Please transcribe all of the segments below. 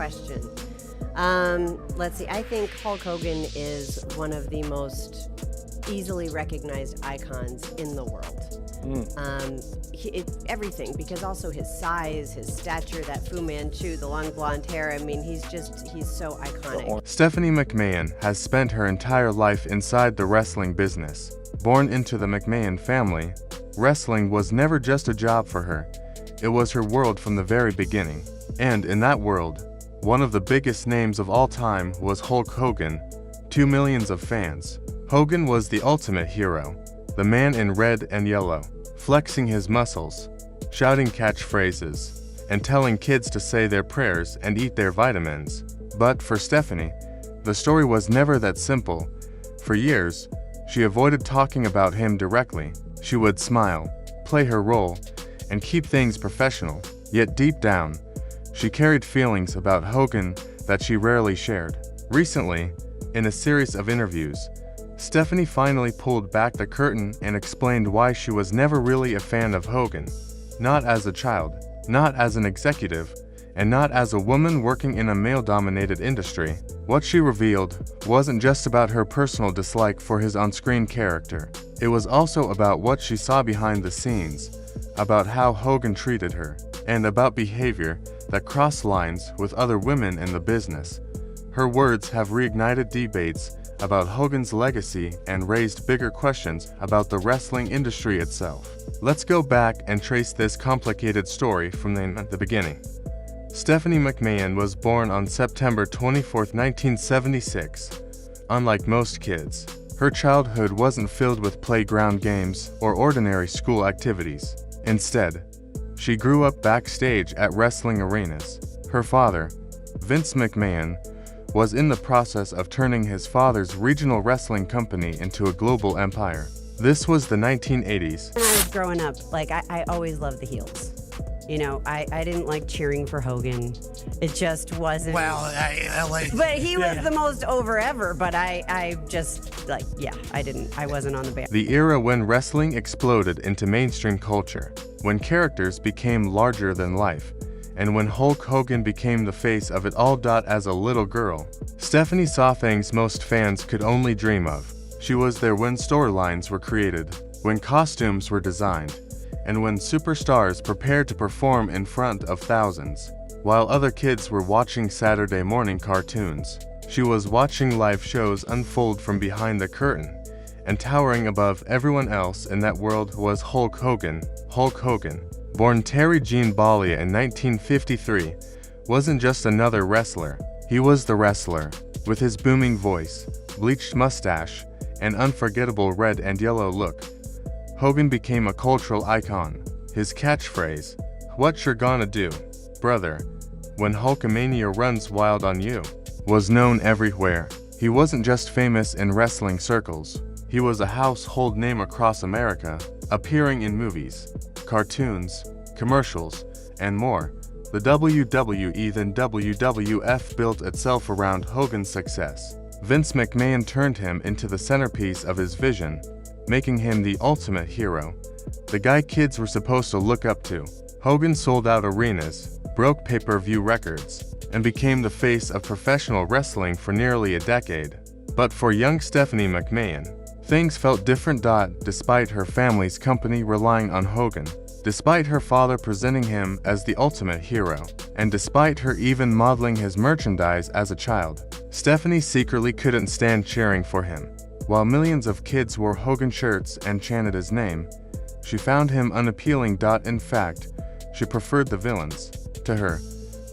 question. Let's see. I think Hulk Hogan is one of the most easily recognized icons in the world. Everything, because also his size, his stature, that Fu Manchu, the long blonde hair. I mean, he's so iconic. Stephanie McMahon has spent her entire life inside the wrestling business. Born into the McMahon family, wrestling was never just a job for her. It was her world from the very beginning. And in that world, one of the biggest names of all time was Hulk Hogan, 2 million of fans. Hogan was the ultimate hero, the man in red and yellow, flexing his muscles, shouting catchphrases, and telling kids to say their prayers and eat their vitamins. But for Stephanie, the story was never that simple. For years, she avoided talking about him directly. She would smile, play her role, and keep things professional. Yet deep down, she carried feelings about Hogan that she rarely shared. Recently, in a series of interviews, Stephanie finally pulled back the curtain and explained why she was never really a fan of Hogan. Not as a child, not as an executive, and not as a woman working in a male-dominated industry. What she revealed wasn't just about her personal dislike for his on-screen character. It was also about what she saw behind the scenes, about how Hogan treated her, and about behavior that crossed lines with other women in the business. Her words have reignited debates about Hogan's legacy and raised bigger questions about the wrestling industry itself. Let's go back and trace this complicated story from the beginning. Stephanie McMahon was born on September 24, 1976. Unlike most kids, her childhood wasn't filled with playground games or ordinary school activities. Instead, she grew up backstage at wrestling arenas. Her father, Vince McMahon, was in the process of turning his father's regional wrestling company into a global empire. This was the 1980s. When I was growing up, I always loved the heels. You know, I didn't like cheering for Hogan. It just wasn't. Well, but he was the most over ever. But I wasn't on the band. The era when wrestling exploded into mainstream culture, when characters became larger than life, and when Hulk Hogan became the face of it all. As a little girl, Stephanie saw things most fans could only dream of. She was there when storylines were created, when costumes were designed, and when superstars prepared to perform in front of thousands. While other kids were watching Saturday morning cartoons, she was watching live shows unfold from behind the curtain, and towering above everyone else in that world was Hulk Hogan. Hulk Hogan, born Terry Jean Ballia in 1953, wasn't just another wrestler. He was the wrestler. With his booming voice, bleached mustache, and unforgettable red and yellow look, Hogan became a cultural icon. His catchphrase, "What you're gonna do, brother, when Hulkamania runs wild on you," was known everywhere. He wasn't just famous in wrestling circles. He was a household name across America, appearing in movies, cartoons, commercials, and more. The WWE then WWF built itself around Hogan's success. Vince McMahon turned him into the centerpiece of his vision, making him the ultimate hero, the guy kids were supposed to look up to. Hogan sold out arenas, broke pay-per-view records, and became the face of professional wrestling for nearly a decade. But for young Stephanie McMahon, things felt different. Despite her family's company relying on Hogan, despite her father presenting him as the ultimate hero, and despite her even modeling his merchandise as a child, Stephanie secretly couldn't stand cheering for him. While millions of kids wore Hogan shirts and chanted his name, she found him unappealing. In fact, she preferred the villains. To her,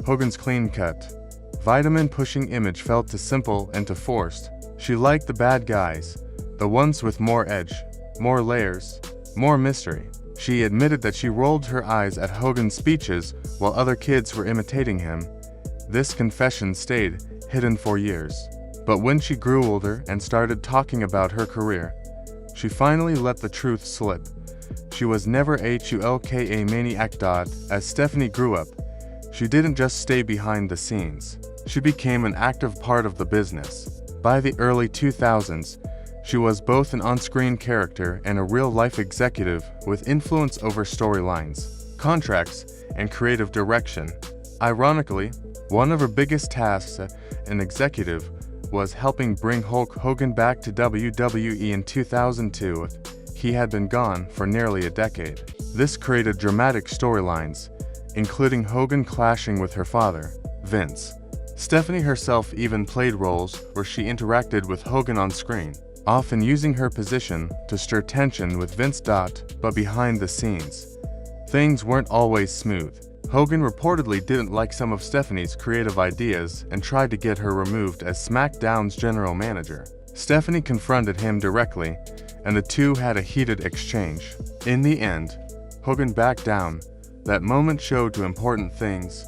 Hogan's clean-cut, vitamin-pushing image felt too simple and too forced. She liked the bad guys, the ones with more edge, more layers, more mystery. She admitted that she rolled her eyes at Hogan's speeches while other kids were imitating him. This confession stayed hidden for years. But when she grew older and started talking about her career, she finally let the truth slip. She was never a Hulka maniac. As Stephanie grew up, she didn't just stay behind the scenes. She became an active part of the business. By the early 2000s, she was both an on-screen character and a real-life executive with influence over storylines, contracts, and creative direction. Ironically, One of her biggest tasks as an executive was helping bring Hulk Hogan back to WWE in 2002. He had been gone for nearly a decade. This created dramatic storylines, including Hogan clashing with her father, Vince. Stephanie herself even played roles where she interacted with Hogan on screen, often using her position to stir tension with Vince. But behind the scenes, things weren't always smooth. Hogan reportedly didn't like some of Stephanie's creative ideas and tried to get her removed as SmackDown's general manager. Stephanie confronted him directly, and the two had a heated exchange. In the end, Hogan backed down. That moment showed two important things: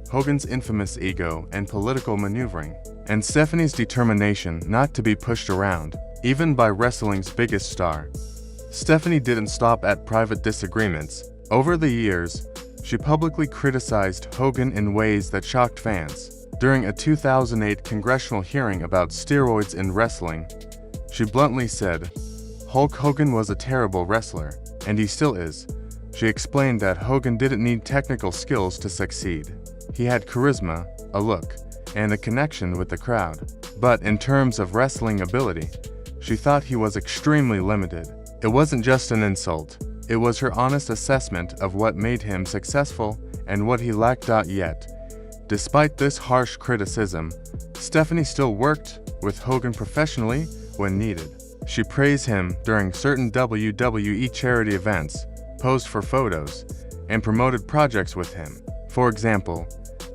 Hogan's infamous ego and political maneuvering, and Stephanie's determination not to be pushed around, even by wrestling's biggest star. Stephanie didn't stop at private disagreements. Over the years, she publicly criticized Hogan in ways that shocked fans. During a 2008 congressional hearing about steroids in wrestling, she bluntly said, "Hulk Hogan was a terrible wrestler, and he still is." She explained that Hogan didn't need technical skills to succeed. He had charisma, a look, and a connection with the crowd. But in terms of wrestling ability, she thought he was extremely limited. It wasn't just an insult. It was her honest assessment of what made him successful and what he lacked. Yet, despite this harsh criticism, Stephanie still worked with Hogan professionally when needed. She praised him during certain WWE charity events, posed for photos, and promoted projects with him. For example,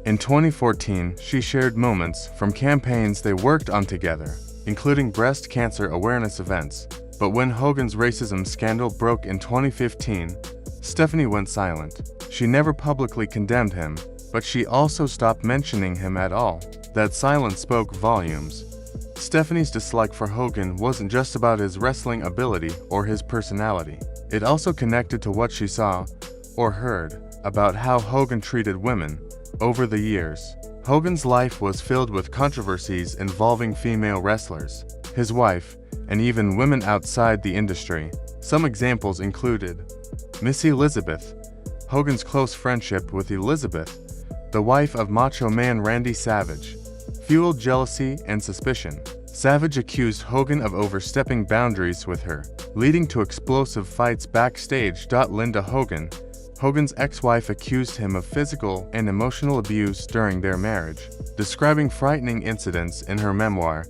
in 2014, she shared moments from campaigns they worked on together, including breast cancer awareness events. But when Hogan's racism scandal broke in 2015, Stephanie went silent. She never publicly condemned him, but she also stopped mentioning him at all. That silence spoke volumes. Stephanie's dislike for Hogan wasn't just about his wrestling ability or his personality. It also connected to what she saw or heard about how Hogan treated women over the years. Hogan's life was filled with controversies involving female wrestlers, his wife, and even women outside the industry. Some examples included Miss Elizabeth. Hogan's close friendship with Elizabeth, the wife of Macho Man Randy Savage, fueled jealousy and suspicion. Savage accused Hogan of overstepping boundaries with her, leading to explosive fights backstage. Linda Hogan, Hogan's ex-wife, accused him of physical and emotional abuse during their marriage, describing frightening incidents in her memoir,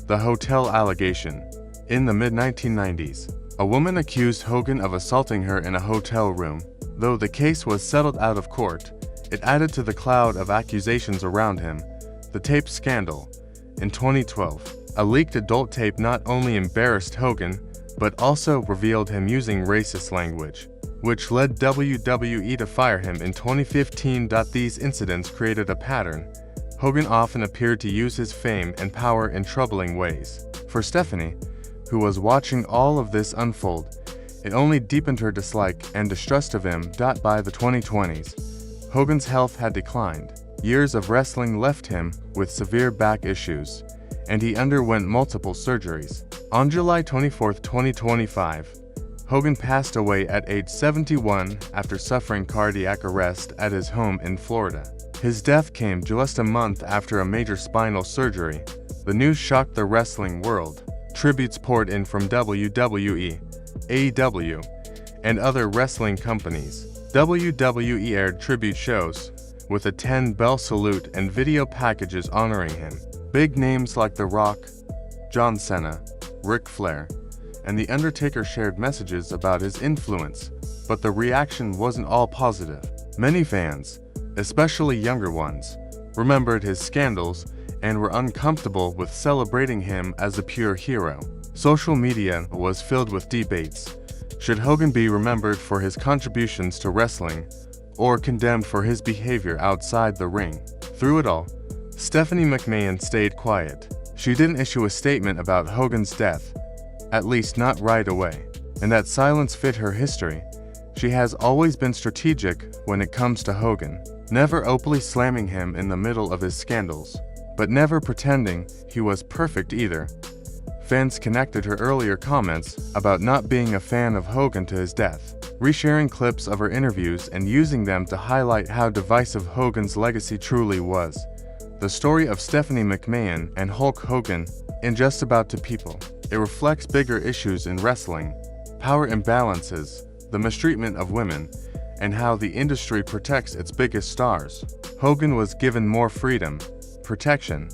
The Hotel Allegation. In the mid-1990s, a woman accused Hogan of assaulting her in a hotel room. Though the case was settled out of court, it added to the cloud of accusations around him. The tape scandal. In 2012, a leaked adult tape not only embarrassed Hogan, but also revealed him using racist language, which led WWE to fire him in 2015. These incidents created a pattern. Hogan often appeared to use his fame and power in troubling ways. For Stephanie, who was watching all of this unfold, it only deepened her dislike and distrust of him. By the 2020s, Hogan's health had declined. Years of wrestling left him with severe back issues, and he underwent multiple surgeries. On July 24, 2025, Hogan passed away at age 71 after suffering cardiac arrest at his home in Florida. His death came just a month after a major spinal surgery. The news shocked the wrestling world. Tributes poured in from WWE, AEW, and other wrestling companies. WWE aired tribute shows, with a 10-bell salute and video packages honoring him. Big names like The Rock, John Cena, Ric Flair, and The Undertaker shared messages about his influence, but the reaction wasn't all positive. Many fans, especially younger ones, remembered his scandals and were uncomfortable with celebrating him as a pure hero. Social media was filled with debates. Should Hogan be remembered for his contributions to wrestling, or condemned for his behavior outside the ring? Through it all, Stephanie McMahon stayed quiet. She didn't issue a statement about Hogan's death, at least not right away, and that silence fit her history. She has always been strategic when it comes to Hogan, never openly slamming him in the middle of his scandals, but never pretending he was perfect either. Fans connected her earlier comments about not being a fan of Hogan to his death, resharing clips of her interviews and using them to highlight how divisive Hogan's legacy truly was. the story of Stephanie McMahon and Hulk Hogan in Just About to People. It reflects bigger issues in wrestling, power imbalances, the mistreatment of women, and how the industry protects its biggest stars. Hogan was given more freedom, protection,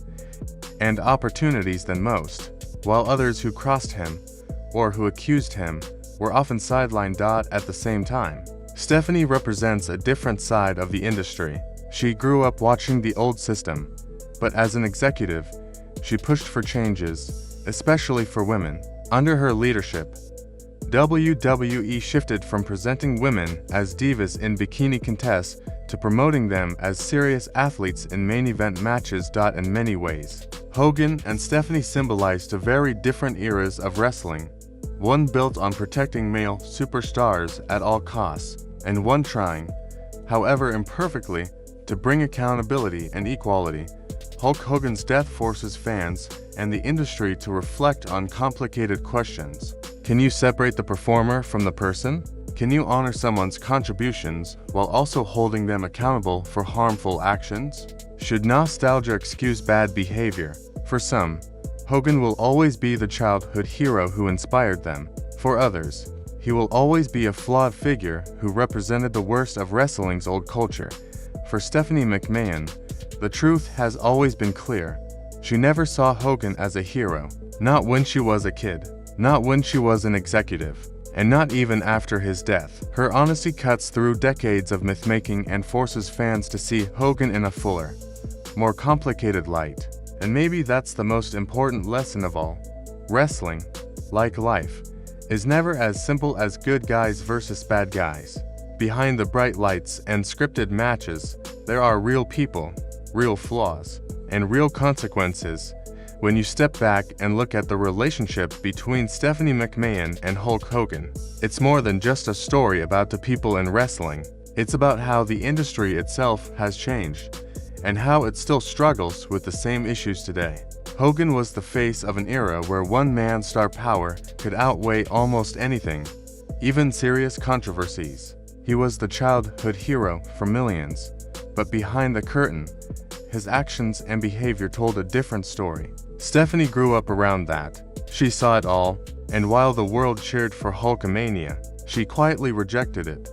and opportunities than most, while others who crossed him, or who accused him, were often sidelined. At the same time, Stephanie represents a different side of the industry. She grew up watching the old system, but as an executive, she pushed for changes, especially for women. Under her leadership, WWE shifted from presenting women as divas in bikini contests to promoting them as serious athletes in main event matches. In many ways, Hogan and Stephanie symbolized two very different eras of wrestling, one built on protecting male superstars at all costs, and one trying, however imperfectly, to bring accountability and equality. Hulk Hogan's death forces fans and the industry to reflect on complicated questions. Can you separate the performer from the person? Can you honor someone's contributions while also holding them accountable for harmful actions? Should nostalgia excuse bad behavior? For some, Hogan will always be the childhood hero who inspired them. For others, he will always be a flawed figure who represented the worst of wrestling's old culture. For Stephanie McMahon, the truth has always been clear. She never saw Hogan as a hero, not when she was a kid, not when she was an executive, and not even after his death. Her honesty cuts through decades of myth-making and forces fans to see Hogan in a fuller, more complicated light. And maybe that's the most important lesson of all. Wrestling, like life, is never as simple as good guys versus bad guys. Behind the bright lights and scripted matches, there are real people, real flaws, and real consequences. When you step back and look at the relationship between Stephanie McMahon and Hulk Hogan, it's more than just a story about the people in wrestling. It's about how the industry itself has changed, and how it still struggles with the same issues today. Hogan was the face of an era where one man's star power could outweigh almost anything, even serious controversies. He was the childhood hero for millions, but behind the curtain, his actions and behavior told a different story. Stephanie grew up around that. She saw it all, and while the world cheered for Hulkamania, she quietly rejected it.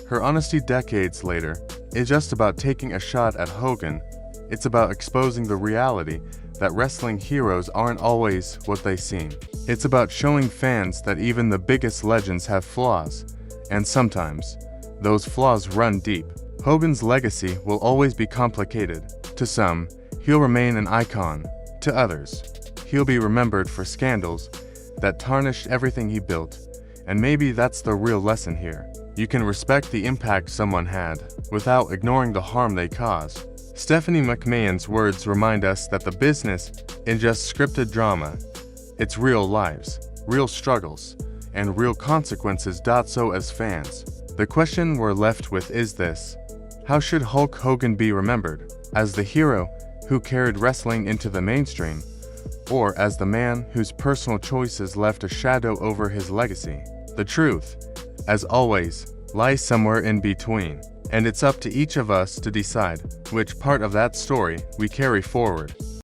Her honesty decades later is just about taking a shot at Hogan. It's about exposing the reality that wrestling heroes aren't always what they seem. It's about showing fans that even the biggest legends have flaws, and sometimes, those flaws run deep. Hogan's legacy will always be complicated. To some, he'll remain an icon. To others, he'll be remembered for scandals that tarnished everything he built. And maybe that's the real lesson here. You can respect the impact someone had without ignoring the harm they caused. Stephanie McMahon's words remind us that the business isn't just scripted drama. It's real lives, real struggles, and real consequences. So as fans, the question we're left with is this: how should Hulk Hogan be remembered? As the hero who carried wrestling into the mainstream, or as the man whose personal choices left a shadow over his legacy? The truth, as always, lies somewhere in between, and it's up to each of us to decide which part of that story we carry forward.